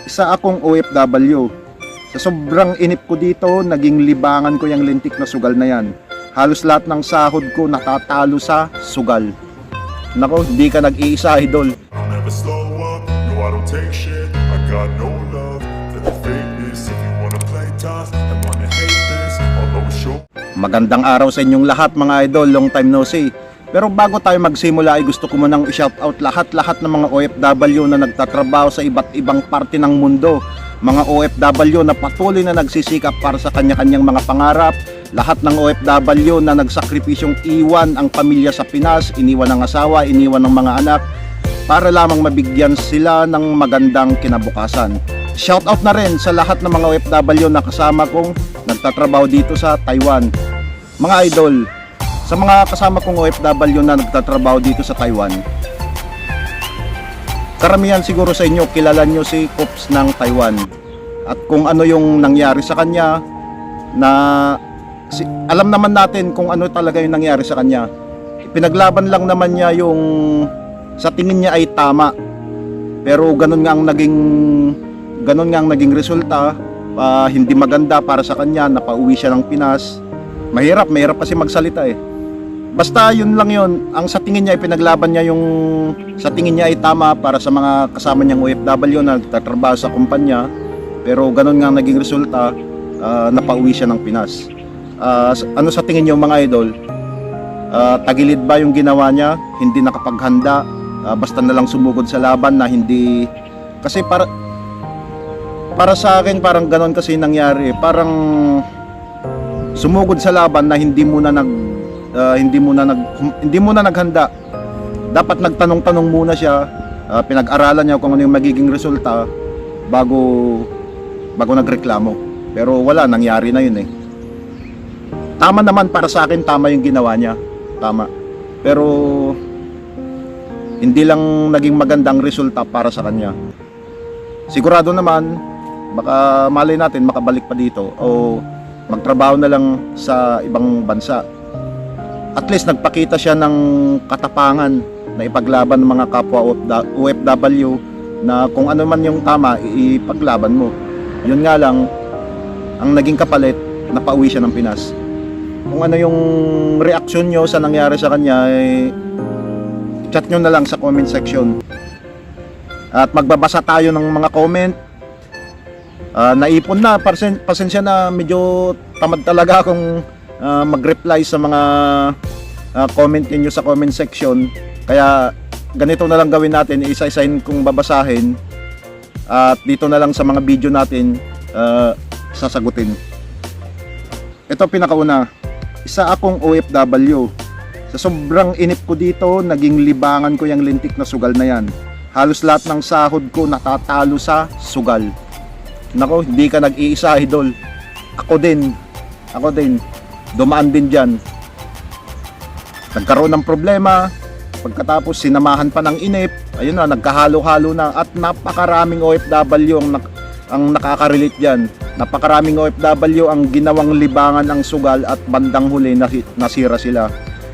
Isa akong OFW. Sa sobrang inip ko dito, naging libangan ko yung lintik na sugal na yan. Halos lahat ng sahod ko natatalo sa sugal. Nako, hindi ka nag-iisa, idol. I'll never slow up, no I don't take shit. I got no love for the fakeness. If you wanna play tough and wanna hate this, I'll always show. Magandang araw sa inyong lahat mga idol, long time no see. Pero bago tayo magsimula ay gusto ko munang i-shoutout lahat ng mga OFW na nagtatrabaho sa iba't ibang parte ng mundo. Mga OFW na patuloy na nagsisikap para sa kanya-kanyang mga pangarap. Lahat ng OFW na nagsakripisyong iwan ang pamilya sa Pinas, iniwan ng asawa, iniwan ng mga anak para lamang mabigyan sila ng magandang kinabukasan. Shoutout na rin sa lahat ng mga OFW na kasama kong nagtatrabaho dito sa Taiwan. Mga idol, sa mga kasama kong OFW na nagtatrabaho dito sa Taiwan, karamihan siguro sa inyo kilala nyo si Kops ng Taiwan at kung ano yung nangyari sa kanya na alam naman natin kung ano talaga yung nangyari sa kanya. Pinaglaban lang naman niya yung sa tingin niya ay tama, pero ganun nga ang naging resulta. Hindi maganda para sa kanya, napauwi siya ng Pinas. Mahirap kasi magsalita eh. Basta yun lang yun, ang sa tingin niya ay pinaglaban niya yung sa tingin niya ay tama para sa mga kasama niyang OFW na nagtatrabaho sa kumpanya, pero ganun nga ang naging resulta, napauwi siya ng Pinas. Ano sa tingin niyo mga idol? Tagilid ba yung ginawa niya? Hindi nakapaghanda? Basta na lang sumugod sa laban na hindi, kasi para sa akin parang ganon kasi nangyari, parang sumugod sa laban na hindi muna naghanda. Dapat nagtanong-tanong muna siya, pinag-aralan niya kung ano yung magiging resulta bago nagreklamo. Pero wala, nangyari na yun eh. Tama naman para sa akin, tama yung ginawa niya, tama. Pero hindi lang naging magandang resulta para sa kanya. Sigurado naman, baka malay natin makabalik pa dito o magtrabaho na lang sa ibang bansa. At least nagpakita siya ng katapangan na ipaglaban ng mga kapwa OFW na kung ano man yung tama, ipaglaban mo. Yun nga lang, ang naging kapalit, napauwi siya ng Pinas. Kung ano yung reaksyon nyo sa nangyari sa kanya, chat nyo na lang sa comment section. At magbabasa tayo ng mga comment. Naipon na, pasensya na, medyo tamad talaga akong mag-reply sa mga comment niyo sa comment section. Kaya ganito na lang gawin natin, isa-isahin kong babasahin at dito na lang sa mga video natin sasagutin. Ito pinakauna, isa akong OFW. Sa sobrang inip ko dito, naging libangan ko yung lintik na sugal na yan. Halos lahat ng sahod ko natatalo sa sugal. Nako, hindi ka nag-iisa idol. Ako din. Dumaan din dyan. Nagkaroon ng problema, pagkatapos sinamahan pa ng inip, ayun na, nagkahalo-halo na, at napakaraming OFW ang nakaka-relate dyan. Napakaraming OFW ang ginawang libangan ng sugal at bandang huli nasira sila.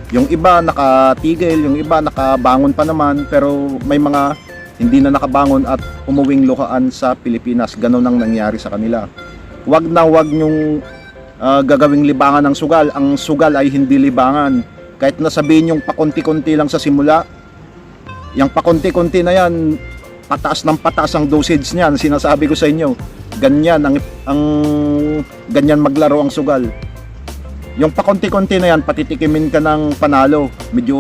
Yung iba nakatigil, yung iba nakabangon pa naman, pero may mga hindi na nakabangon at umuwing luhaan sa Pilipinas. Ganon ang nangyari sa kanila. Wag nyong gagawing libangan ng sugal. Ang sugal ay hindi libangan. Kahit nasabihin yung pakunti-kunti lang sa simula, yung pakunti-kunti na yan, pataas ng pataas ang dosage niyan. Sinasabi ko sa inyo, ganyan ganyan maglaro ang sugal. Yung pakunti-kunti na yan, patitikimin ka ng panalo. Medyo,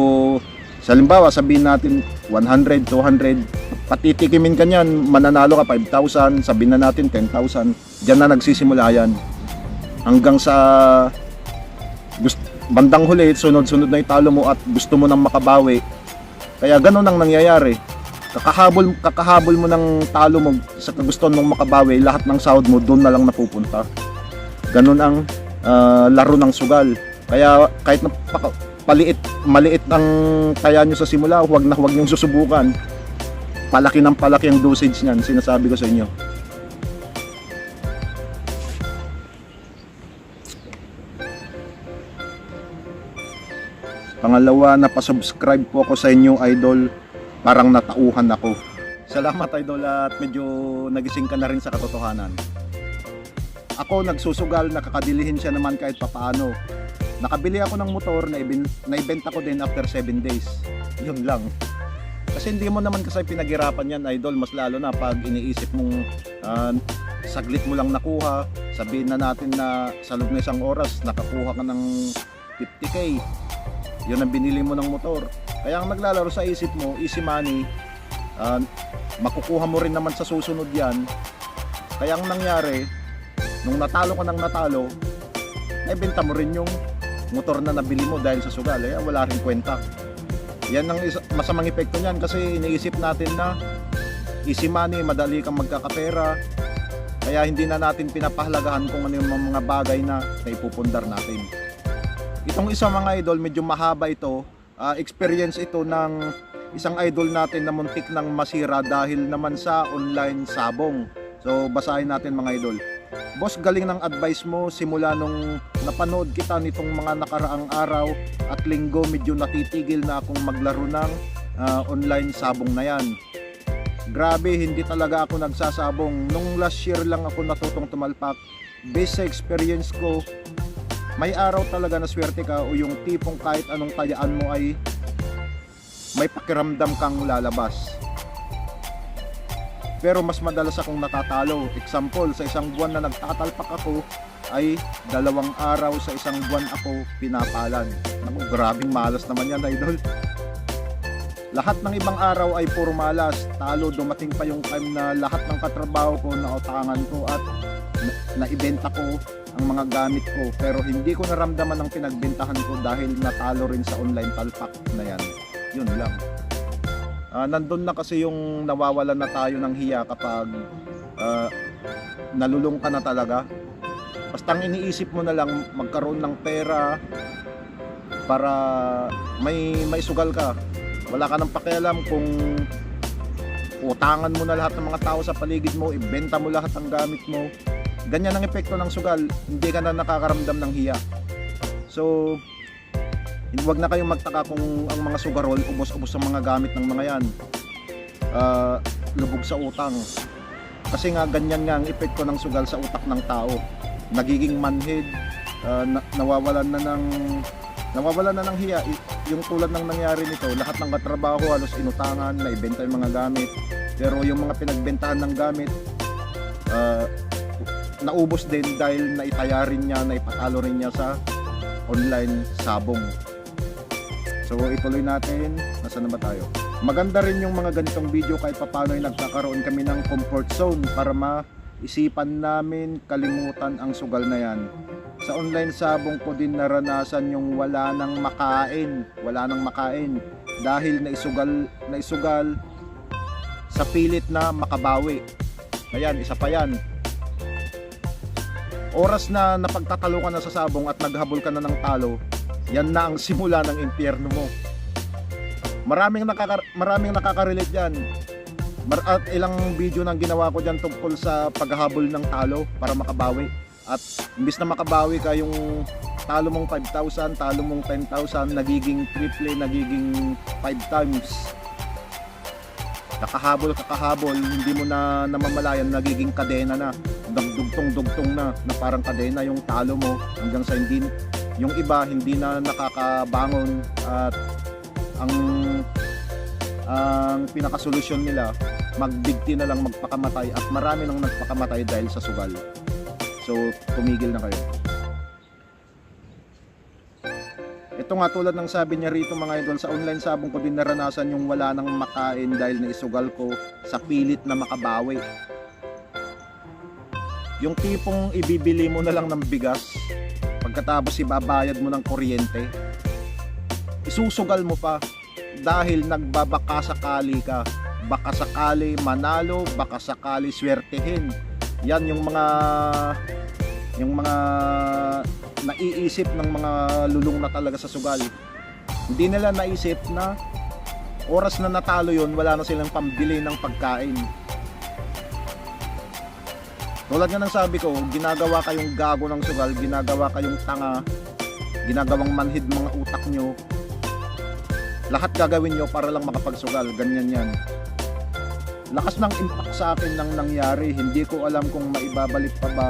sa halimbawa, sabihin natin 100, 200, patitikimin ka niyan, mananalo ka 5,000, sabihin na natin 10,000. Diyan na nagsisimula yan. Hanggang sa bandang huli, sunod-sunod na italo mo at gusto mo nang makabawi. Kaya ganun ang nangyayari. Kakahabol mo ng talo mo sa kagustuhan mong makabawi, lahat ng sahod mo doon na lang napupunta. Ganun ang laro ng sugal. Kaya kahit maliit ang kaya nyo sa simula, huwag nyong susubukan. Palaki ang dosage niyan, sinasabi ko sa inyo. Pangalawa, napasubscribe po ako sa inyo idol. Parang natauhan ako. Salamat idol at medyo nagising ka na rin sa katotohanan. Ako nagsusugal, nakakadilihin siya naman kahit papaano. Nakabili ako ng motor na ibenta ko din after 7 days. Yun lang. Kasi hindi mo naman kasi pinaghirapan yan idol, mas lalo na pag iniisip mong saglit mo lang nakuha. Sabihin na natin na sa loob ng isang oras nakakuha ka ng 50k. Yun ang binili mo ng motor. Kaya ang naglalaro sa isip mo, easy money, makukuha mo rin naman sa susunod yan. Kaya ang nangyari, nung natalo ka ng natalo, naibenta mo rin yung motor na nabili mo dahil sa sugal. Wala rin kwenta. Yan ang masamang epekto niyan kasi iniisip natin na easy money, madali kang magkakapera. Kaya hindi na natin pinapahalagahan kung ano yung mga bagay na naipupundar natin. Itong isa mga idol, medyo mahaba ito. Experience ito ng isang idol natin na muntik nang masira dahil naman sa online sabong. So basahin natin mga idol. Boss, galing ng advice mo simula nung napanood kita nitong mga nakaraang araw at linggo, medyo natitigil na akong maglaro ng online sabong na yan. Grabe, hindi talaga ako nagsasabong. Nung last year lang ako natutong tumalpak. Based sa experience ko, may araw talaga na swerte ka o yung tipong kahit anong tayaan mo ay may pakiramdam kang lalabas. Pero mas madalas akong natatalo. Example, sa isang buwan na nagtatalpak ako ay 2 araw sa isang buwan ako pinapalan. Naku, grabing malas naman yan idol. Lahat ng ibang araw ay puro malas. Talo, dumating pa yung time na lahat ng katrabaho ko nautangan ko at naibenta ko ang mga gamit ko. Pero hindi ko naramdaman ang pinagbentahan ko dahil natalo rin sa online talpak na yan. Yun lang. Nandun na kasi yung nawawalan na tayo ng hiya kapag nalulung ka na talaga. Basta ang iniisip mo na lang magkaroon ng pera para may sugal ka. Wala ka nang pakialam kung utangan mo na lahat ng mga tao sa paligid mo, ibenta mo lahat ng gamit mo. Ganyan ang epekto ng sugal, hindi ka na nakakaramdam ng hiya. So huwag na kayong magtaka kung ang mga sugarol ubos-ubos ang mga gamit ng mga yan, lubog sa utang. Kasi nga ganyan nga ang epekto ng sugal sa utak ng tao. Nagiging manhid, nawawalan na ng hiya. Yung tulad ng nangyari nito, lahat ng katrabaho halos inutangan, naibenta yung mga gamit. Pero yung mga pinagbentahan ng gamit, naubos din dahil naitaya rin niya, naipatalo rin niya sa online sabong. So ituloy natin, nasaan na ba tayo? Maganda rin yung mga ganitong video kahit papano ay nagkakaroon kami ng comfort zone para maisipan namin kalimutan ang sugal na yan. Sa online sabong ko din naranasan yung wala nang makain dahil naisugal sa pilit na makabawi. Ayan, isa pa yan. Oras na napagtatalo ka na sa sabong at naghabol ka na ng talo, yan na ang simula ng impyerno mo. Maraming nakaka-relate yan. At ilang video nang ginawa ko dyan tungkol sa paghahabol ng talo para makabawi. At imbis na makabawi ka, yung talo mong 5,000, talo mong 10,000, nagiging triple, nagiging 5 times. Kakahabol, hindi mo na namamalayan, nagiging kadena na. Dugtong na parang kadena yung talo mo hanggang sa hindi, yung iba hindi na nakakabangon at ang pinakasolusyon nila magbigti na lang magpakamatay at marami nang nagpakamatay dahil sa sugal. So tumigil na kayo. Ito nga tulad ng sabi niya rito mga idol, sa online sabong ko din naranasan yung wala nang makain dahil naisugal ko sa pilit na makabawi. Yung tipong ibibili mo na lang ng bigas pagkatapos ibabayad mo ng kuryente, isusugal mo pa dahil nagbabaka sakali ka. Baka sakali manalo, baka sakali swertehin. Yan yung mga naiisip ng mga lulong na talaga sa sugal. Hindi nila naisip na oras na natalo yon, wala na silang pambili ng pagkain. Tulad nga ng sabi ko, ginagawa kayong gago ng sugal, ginagawa kayong tanga, ginagawang manhid mga utak nyo. Lahat gagawin nyo para lang makapagsugal, ganyan yan. lakas ng impact sa akin ng nangyari. Hindi ko alam kung maibabalik pa ba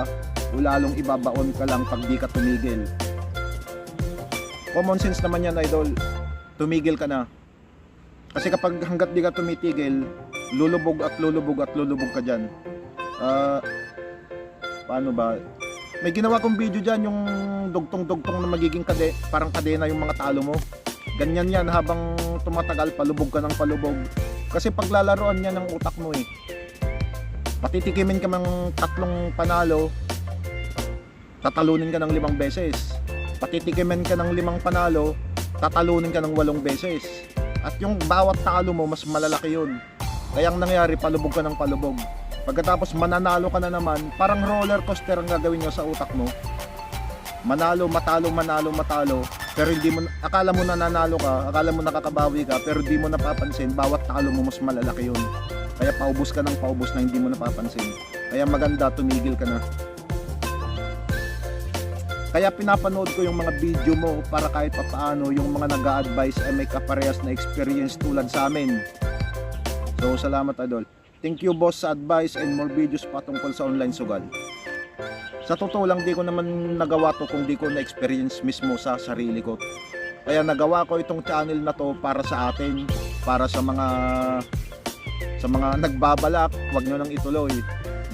o lalong ibabaon ka lang pag di ka tumigil. Common sense naman yan, idol. Tumigil ka na. Kasi kapag hanggat di ka tumitigil, lulubog at lulubog at lulubog ka dyan. Paano ba? May ginawa kong video dyan, yung dugtong-dugtong na magiging parang kadena yung mga talo mo. Ganyan yan habang tumatagal, palubog ka ng palubog. Kasi paglalaroan yan ng utak mo eh. Patitikimin ka ng 3 panalo, tatalunin ka ng 5 beses. Patitikimin ka ng 5 panalo, tatalunin ka ng 8 beses. At yung bawat talo mo, mas malalaki yun. Kaya ang nangyari, palubog ka ng palubog. Pagkatapos mananalo ka na naman, parang roller coaster ang gagawin nyo sa utak mo. Manalo, matalo, manalo, matalo. Pero hindi mo, akala mo nananalo ka, akala mo nakakabawi ka, pero di mo napapansin, bawat talo mo mas malalaki yun. Kaya paubos ka ng paubos na hindi mo napapansin. Kaya maganda, tumigil ka na. Kaya pinapanood ko yung mga video mo para kahit papaano yung mga nag-a-advise ay may kaparehas na experience tulad sa amin. So salamat, idol. Thank you, boss, sa advice and more videos patungkol sa online sugal. Sa totoo lang, di ko naman nagawa to kung di ko na-experience mismo sa sarili ko. Kaya nagawa ko itong channel na to para sa atin, para sa mga nagbabalak, huwag nyo nang ituloy.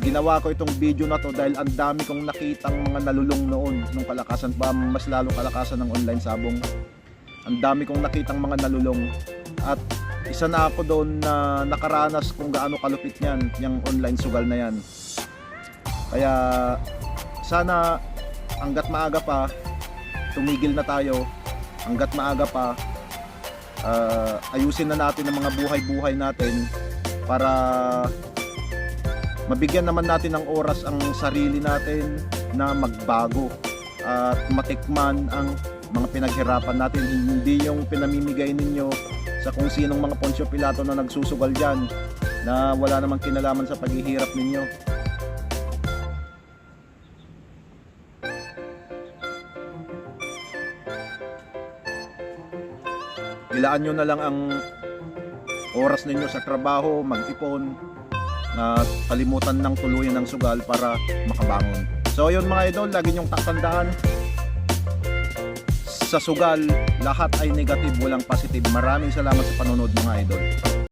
Ginawa ko itong video na to dahil ang dami kong nakitang mga nalulong noon nung kalakasan pa, mas lalo kalakasan ng online sabong. Ang dami kong nakitang mga nalulong at isa na ako doon na nakaranas kung gaano kalupit niyan, yung online sugal na yan. Kaya sana hanggat maaga pa, tumigil na tayo. Hanggat maaga pa, ayusin na natin ang mga buhay-buhay natin para mabigyan naman natin ng oras ang sarili natin na magbago at matikman ang mga pinaghirapan natin. Hindi yung pinamimigay ninyo sa kung sinong mga Poncio Pilato na nagsusugal dyan na wala namang kinalaman sa paghihirap ninyo. Ilaan nyo na lang ang oras ninyo sa trabaho, mag-ipon, na kalimutan ng tuluyan ng sugal para makabangon. So yun mga idol, lagi nyong tatandaan, sa sugal lahat ay negative, walang positive. Maraming salamat sa panonood mga idol.